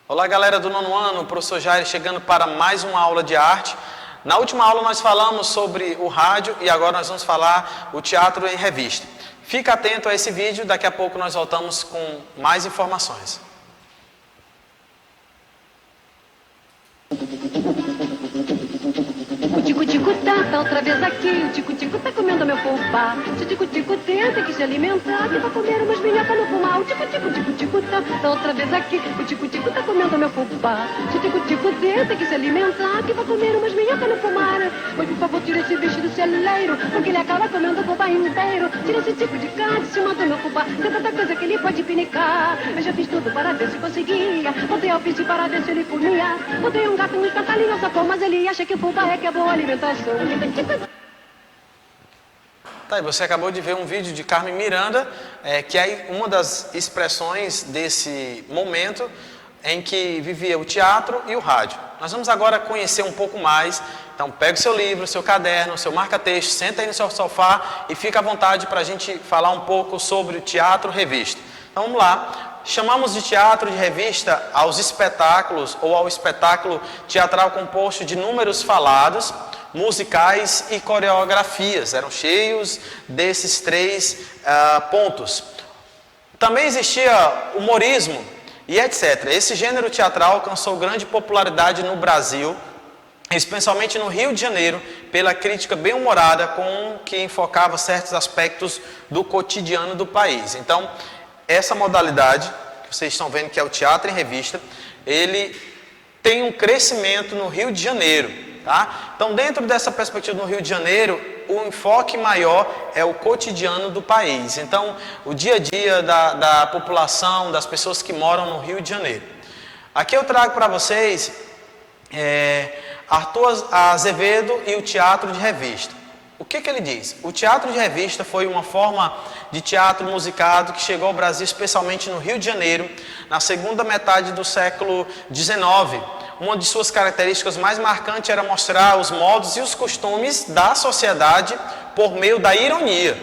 Olá galera do nono ano, o professor Jair chegando para mais uma aula de arte. Na última aula nós falamos sobre o rádio e agora nós vamos falar o teatro em revista. Fica atento a esse vídeo, daqui a pouco nós voltamos com mais informações. O tico-tico tá outra vez aqui, o tico-tico tá comendo meu fubá. Se o tico-tico tem que se alimentar, que vai comer umas minhocas no fumar. O tico-tico tá outra vez aqui, o tico-tico tá comendo meu fubá. Se o tico-tico tem que se alimentar, que vai comer umas minhocas no fumar. Pois por favor tira esse bicho do celeiro, porque ele acaba comendo o fubá inteiro. Tira esse tipo de carne, se mata meu fubá, tem tanta coisa que ele pode pinicar. Eu já fiz tudo para ver se conseguia, botei alpiste para ver se ele comia. Botei um gato nos cantalinhos, sacou, mas ele acha que o fubá é que é boa alimentação. Tá, e você acabou de ver um vídeo de Carmen Miranda, que é uma das expressões desse momento em que vivia o teatro e o rádio. Nós vamos agora conhecer um pouco mais. Então pega o seu livro, seu caderno, seu marca-texto, senta aí no seu sofá e fica à vontade para a gente falar um pouco sobre o teatro revista. Então vamos lá. Chamamos de teatro de revista aos espetáculos ou ao espetáculo teatral composto de números falados, musicais e coreografias. Eram cheios desses três pontos. Também existia humorismo e etc. Esse gênero teatral alcançou grande popularidade no Brasil, especialmente no Rio de Janeiro, pela crítica bem-humorada com que enfocava certos aspectos do cotidiano do país. Então, essa modalidade, que vocês estão vendo que é o teatro em revista, ele tem um crescimento no Rio de Janeiro, tá? Então, dentro dessa perspectiva no Rio de Janeiro, o enfoque maior é o cotidiano do país. Então, o dia a dia da população, das pessoas que moram no Rio de Janeiro. Aqui eu trago para vocês Arthur Azevedo e o teatro de revista. O que ele diz? O teatro de revista foi uma forma de teatro musicado que chegou ao Brasil, especialmente no Rio de Janeiro, na segunda metade do século XIX. Uma de suas características mais marcantes era mostrar os modos e os costumes da sociedade por meio da ironia.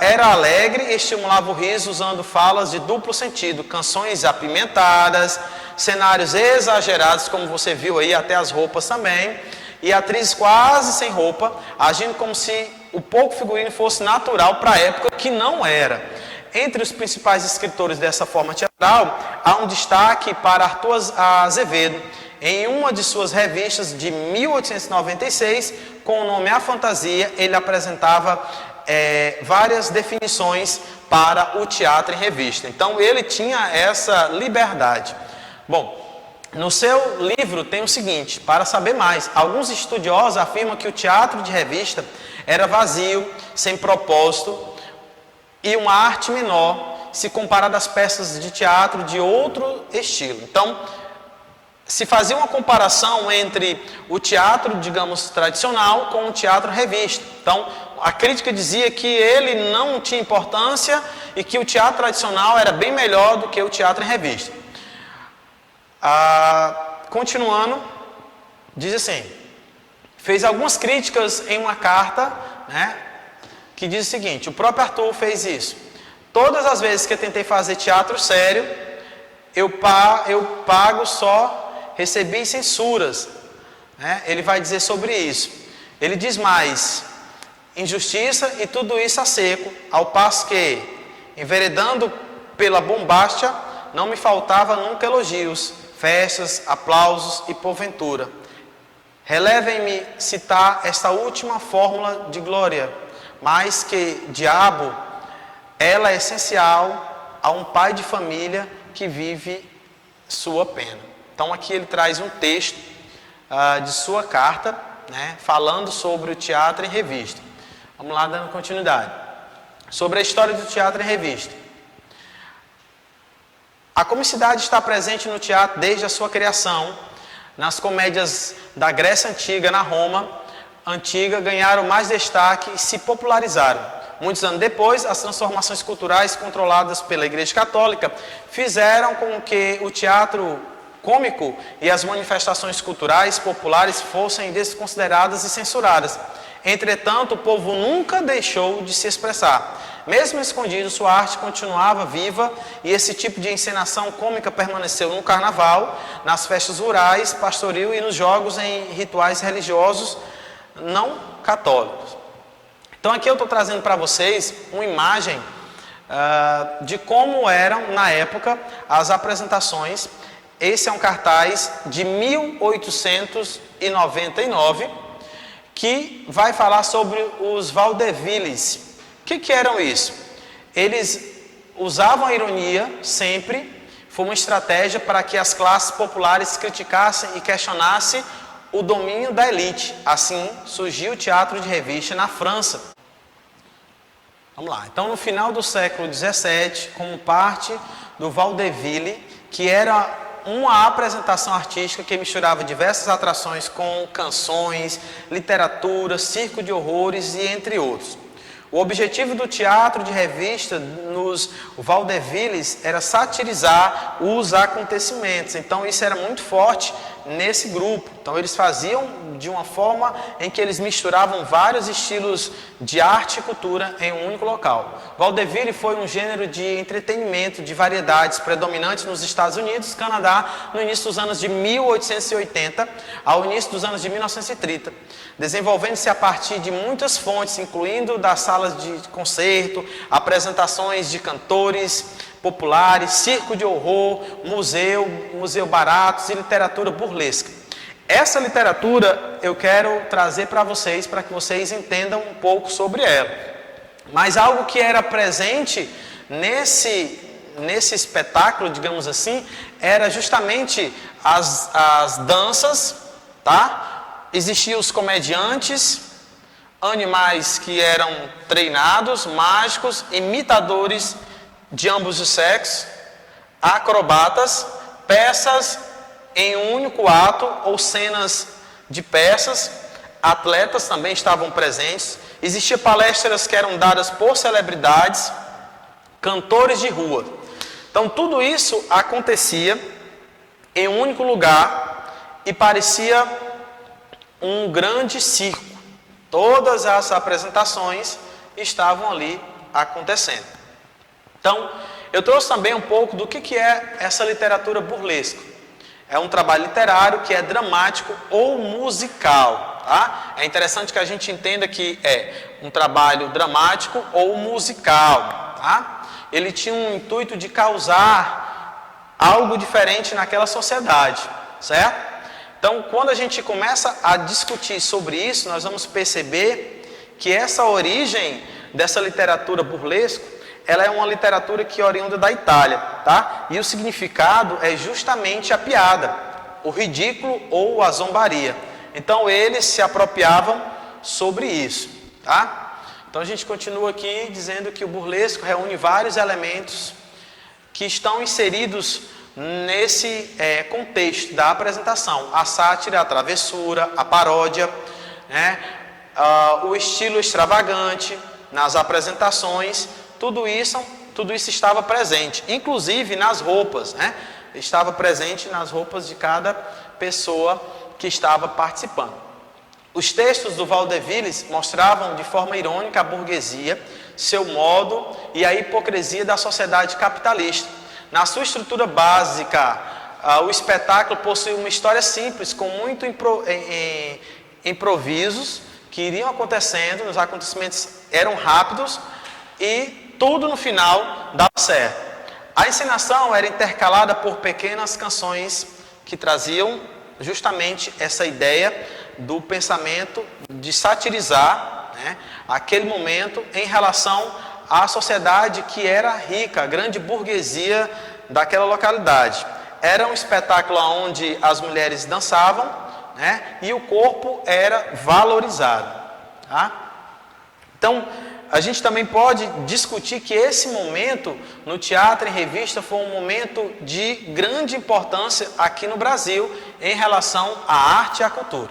Era alegre e estimulava o riso usando falas de duplo sentido, canções apimentadas, cenários exagerados, como você viu aí, até as roupas também, e atrizes quase sem roupa, agindo como se o pouco figurino fosse natural para a época, que não era. Entre os principais escritores dessa forma teatral, há um destaque para Arthur Azevedo. Em uma de suas revistas de 1896, com o nome A Fantasia, ele apresentava várias definições para o teatro em revista. Então, ele tinha essa liberdade. Bom, no seu livro tem o seguinte, para saber mais, alguns estudiosos afirmam que o teatro de revista era vazio, sem propósito e uma arte menor, se comparado às peças de teatro de outro estilo. Então, se fazia uma comparação entre o teatro, digamos, tradicional com o teatro revista. Então, a crítica dizia que ele não tinha importância e que o teatro tradicional era bem melhor do que o teatro em revista. Continuando, diz assim, fez algumas críticas em uma carta, que diz o seguinte, o próprio Arthur fez isso. Todas as vezes que eu tentei fazer teatro sério, eu pago só, recebi censuras. Ele vai dizer sobre isso. Ele diz mais, injustiça e tudo isso a seco, ao passo que, enveredando pela bombástia, não me faltava nunca elogios, festas, aplausos e porventura. Relevem-me citar esta última fórmula de glória, mais que diabo, ela é essencial a um pai de família que vive sua pena. Então aqui ele traz um texto de sua carta, falando sobre o teatro em revista. Vamos lá, dando continuidade. Sobre a história do teatro em revista. A comicidade está presente no teatro desde a sua criação. Nas comédias da Grécia Antiga, na Roma Antiga, ganharam mais destaque e se popularizaram. Muitos anos depois, as transformações culturais controladas pela Igreja Católica fizeram com que o teatro cômico e as manifestações culturais populares fossem desconsideradas e censuradas. Entretanto, o povo nunca deixou de se expressar. Mesmo escondido, sua arte continuava viva e esse tipo de encenação cômica permaneceu no carnaval, nas festas rurais, pastoril e nos jogos em rituais religiosos não católicos. Então aqui eu estou trazendo para vocês uma imagem de como eram na época as apresentações. Esse é um cartaz de 1899 que vai falar sobre os vaudevilles. O que eram isso? Eles usavam a ironia sempre, foi uma estratégia para que as classes populares criticassem e questionassem o domínio da elite. Assim surgiu o teatro de revista na França. Vamos lá. Então, no final do século XVII, como parte do vaudeville, que era uma apresentação artística que misturava diversas atrações com canções, literatura, circo de horrores e entre outros. O objetivo do teatro de revista nos vaudevilles era satirizar os acontecimentos. Então isso era muito forte nesse grupo. Então eles faziam de uma forma em que eles misturavam vários estilos de arte e cultura em um único local. Vaudeville foi um gênero de entretenimento de variedades predominante nos Estados Unidos, Canadá, no início dos anos de 1880 ao início dos anos de 1930, desenvolvendo-se a partir de muitas fontes, incluindo das salas de concerto, apresentações de cantores populares, circo de horror, museu baratos e literatura burlesca. Essa literatura eu quero trazer para vocês, para que vocês entendam um pouco sobre ela. Mas algo que era presente nesse espetáculo, digamos assim, era justamente as danças, tá? Existiam os comediantes, animais que eram treinados, mágicos, imitadores de ambos os sexos, acrobatas, peças em um único ato ou cenas de peças, atletas também estavam presentes, existiam palestras que eram dadas por celebridades, cantores de rua. Então tudo isso acontecia em um único lugar e parecia um grande circo. Todas as apresentações estavam ali acontecendo. Então, eu trouxe também um pouco do que é essa literatura burlesca. É um trabalho literário que é dramático ou musical, tá? É interessante que a gente entenda que é um trabalho dramático ou musical, tá? Ele tinha um intuito de causar algo diferente naquela sociedade, certo? Então, quando a gente começa a discutir sobre isso, nós vamos perceber que essa origem dessa literatura burlesca, ela é uma literatura que é oriunda da Itália, tá? E o significado é justamente a piada, o ridículo ou a zombaria. Então eles se apropriavam sobre isso, tá? Então a gente continua aqui dizendo que o burlesco reúne vários elementos que estão inseridos nesse contexto da apresentação. A sátira, a travessura, a paródia, né? O estilo extravagante nas apresentações. Tudo isso estava presente, inclusive nas roupas, né? Estava presente nas roupas de cada pessoa que estava participando. Os textos do Vaudevilles mostravam de forma irônica a burguesia, seu modo e a hipocrisia da sociedade capitalista. Na sua estrutura básica, o espetáculo possui uma história simples, com muito improvisos que iriam acontecendo, os acontecimentos eram rápidos e tudo no final dava certo. A encenação era intercalada por pequenas canções que traziam justamente essa ideia do pensamento de satirizar, né, aquele momento em relação à sociedade que era rica, a grande burguesia daquela localidade. Era um espetáculo onde as mulheres dançavam, né, e o corpo era valorizado, tá? Então, a gente também pode discutir que esse momento no teatro em revista foi um momento de grande importância aqui no Brasil em relação à arte e à cultura.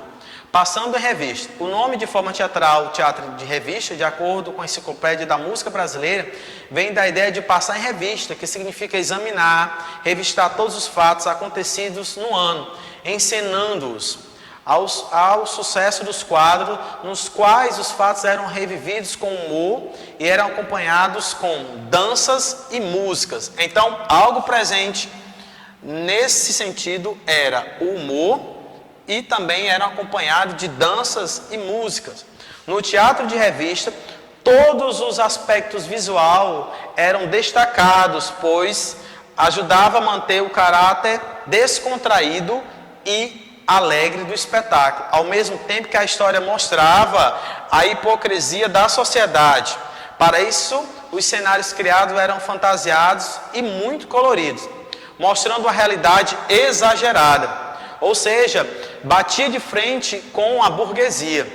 Passando em revista, o nome de forma teatral, teatro de revista, de acordo com a Enciclopédia da Música Brasileira, vem da ideia de passar em revista, que significa examinar, revistar todos os fatos acontecidos no ano, encenando-os. ao sucesso dos quadros, nos quais os fatos eram revividos com humor e eram acompanhados com danças e músicas. Então, algo presente nesse sentido era o humor e também era acompanhado de danças e músicas. No teatro de revista, todos os aspectos visual eram destacados, pois ajudava a manter o caráter descontraído e alegre do espetáculo, ao mesmo tempo que a história mostrava a hipocrisia da sociedade. Para isso, os cenários criados eram fantasiados e muito coloridos, mostrando uma realidade exagerada, ou seja, batia de frente com a burguesia.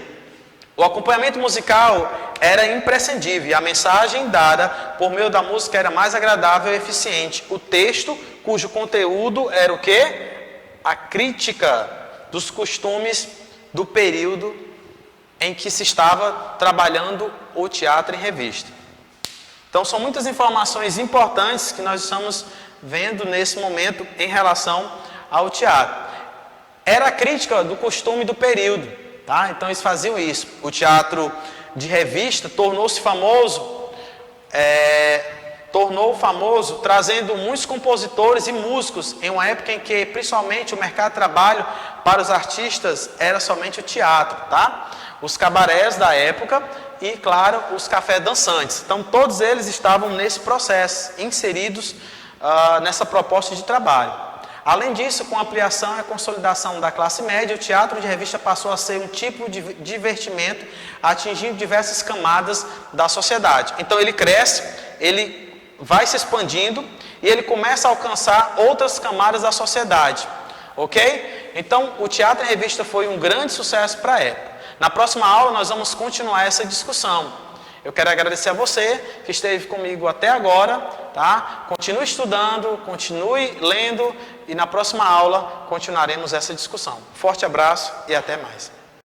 O acompanhamento musical era imprescindível e a mensagem dada por meio da música era mais agradável e eficiente. O texto, cujo conteúdo era o quê? A crítica dos costumes do período em que se estava trabalhando o teatro em revista. Então, são muitas informações importantes que nós estamos vendo nesse momento em relação ao teatro. Era a crítica do costume do período, tá? Então, eles faziam isso. O teatro de revista tornou-se famoso, trazendo muitos compositores e músicos em uma época em que, principalmente, o mercado de trabalho para os artistas era somente o teatro, tá? Os cabarés da época e, claro, os cafés dançantes. Então, todos eles estavam nesse processo, inseridos nessa proposta de trabalho. Além disso, com a ampliação e a consolidação da classe média, o teatro de revista passou a ser um tipo de divertimento, atingindo diversas camadas da sociedade. Então, ele cresce, ele vai se expandindo e ele começa a alcançar outras camadas da sociedade, ok? Então, o teatro em revista foi um grande sucesso para a época. Na próxima aula, nós vamos continuar essa discussão. Eu quero agradecer a você que esteve comigo até agora, tá? Continue estudando, continue lendo e na próxima aula continuaremos essa discussão. Forte abraço e até mais.